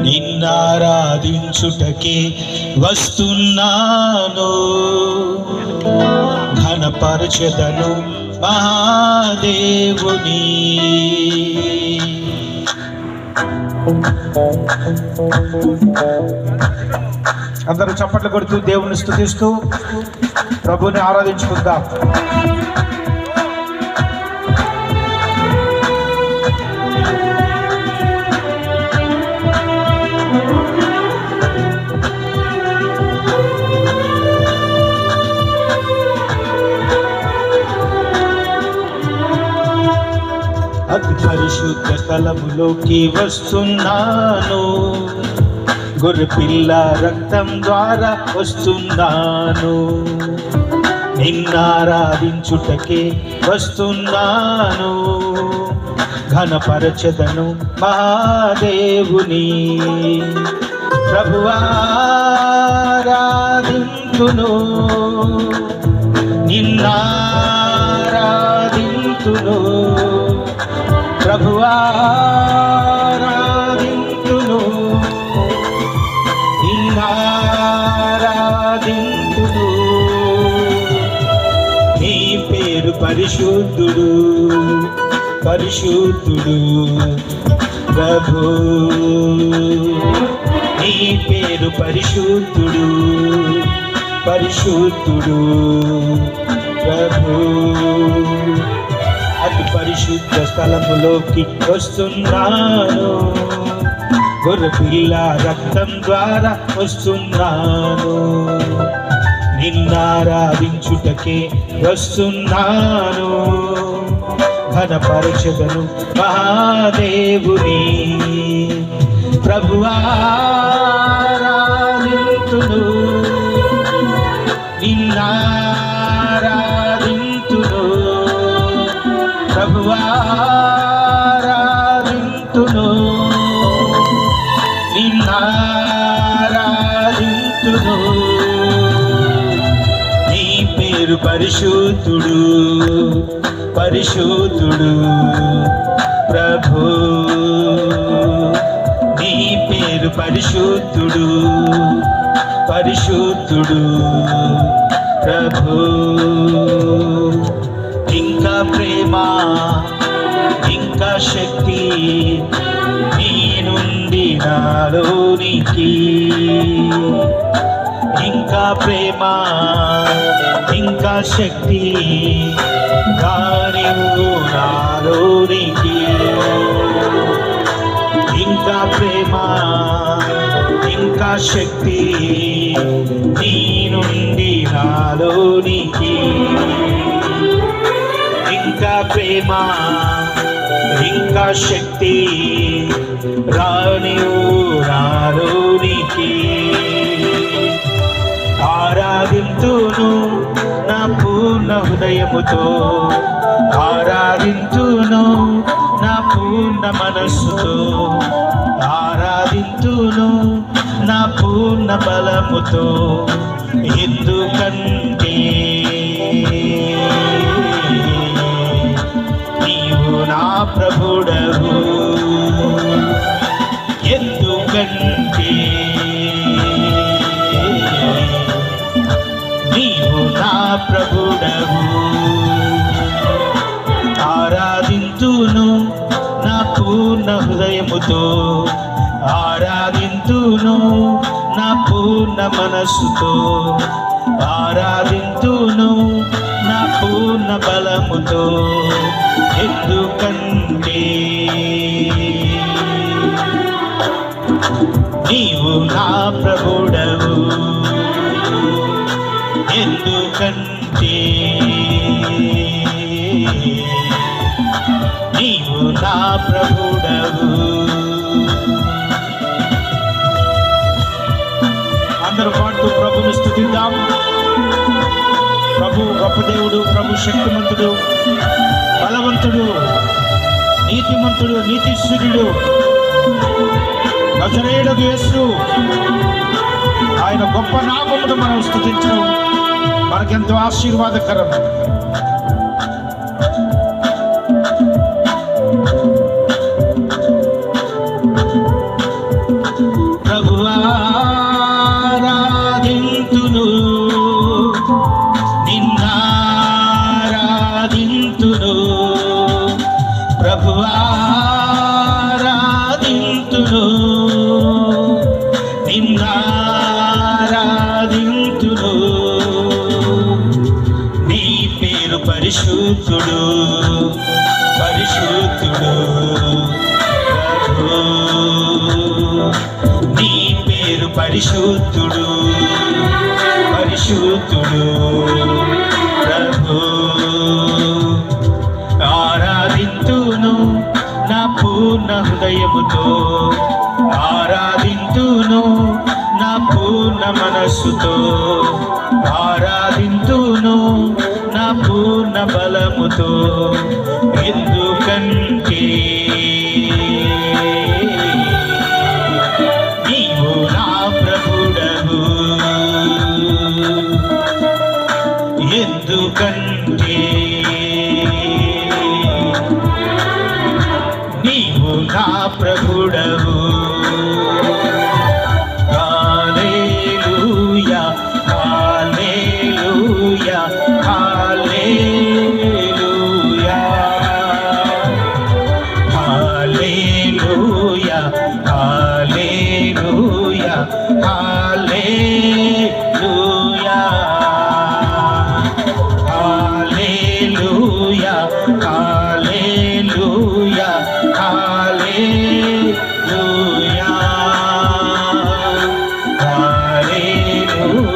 నిన్నారాధించుటకే వస్తున్నాను, ఘనపరచెదను మహాదేవుని. అందరూ చప్పట్లు కొడుతూ దేవుని స్తుతిస్తూ ప్రభుని ఆరాధించుకుందాం. అతి పరిశుద్ధ స్థలములోకి వస్తున్నాను, గొర్రెపిల్ల రక్తం ద్వారా వస్తున్నాను. నిన్నారాధించుటకే వస్తున్నాను, ఘనపరచెదను మహాదేవుని. ప్రభువారాధింతును, నిన్నారాధింతును, ప్రభువారాధింతును, నిన్నారాధింతును. నీ పేరు పరిశుద్ధుడు, పరిశుద్ధుడు ప్రభు. నీ పేరు పరిశుద్ధుడు, పరిశుద్ధుడు ప్రభు. అతి పరిశుద్ధ స్థలములోకి వస్తున్నాను, గొర్రెపిల్ల రక్తం ద్వారా వస్తున్నాను. నిన్నారాధించుటకే వస్తున్నాను, ఘనపరచెదను మహాదేవుని. ప్రభువారాధింతును, నిన్నారాధింతును, ప్రభువారాధింతును, నిన్నారాధింతును. నీ పేరు పరిశుద్ధుడు, పరిశుద్ధుడు ప్రభు. నీ పేరు పరిశుద్ధుడు, పరిశుద్ధుడు ప్రభు. ఇంకా ప్రేమ, ఇంకా శక్తి నీ నుండి నాలోనికి. ఇంకా ప్రేమ, ఇంకా శక్తి కానివ్వు నాలోనికి. ఇంకా ప్రేమ, ఇంకా శక్తి నీ నుండి నాలోనికి. ఇంకా ప్రేమ, ఇంకా శక్తి రానివ్వు నాలోనికి. ఆరాధింతును నా పూర్ణ హృదయముతో, ఆరాధింతును నా పూర్ణ మనస్సుతో, ఆరాధింతును నా పూర్ణ బలముతో. ఎందుకంటే నీవు నా ప్రభుడవు, ఎందుకంటే నీవు నా ప్రభుడవు. ఆరాధింతును నా పూర్ణ హృదయముతో, ఆరాధింతును నా పూర్ణ మనస్సుతో, ఆరాధింతును నా పూర్ణ బలముతో. ఎందుకంటే నీవు నా ప్రభుడవు, ఎందుకంటే నీవు నా ప్రభుడవు. అందరూ పాడుతూ ప్రభుని స్తుతిద్దాం. ప్రభు గొప్ప దేవుడు, ప్రభు శక్తిమంతుడు, బలవంతుడు, నీతిమంతుడు, నీతిశ్వరుడు, నజరేయుడగు యేసు. ఆయన గొప్ప నామమును మనం స్తుతించడం మనకెంతో ఆశీర్వాదకరం. నిన్నారాధింతును నిన్నారాధింతును నీ పేరు పరిశుద్ధుడు పరిశుద్ధుడు ప్రభు నీ పేరు పరిశుద్ధుడు పరిశుద్ధుడు ప్రభు ఆరాధింతును నా పూర్ణ హృదయముతో ఆరాధింతును నా పూర్ణ మనస్సుతో ఆరాధింతును నా పూర్ణ బలముతో ఎందుకంటే నీవు నా ప్రభుడవు ఎందుకంటే నీవు నా ప్రభుడవు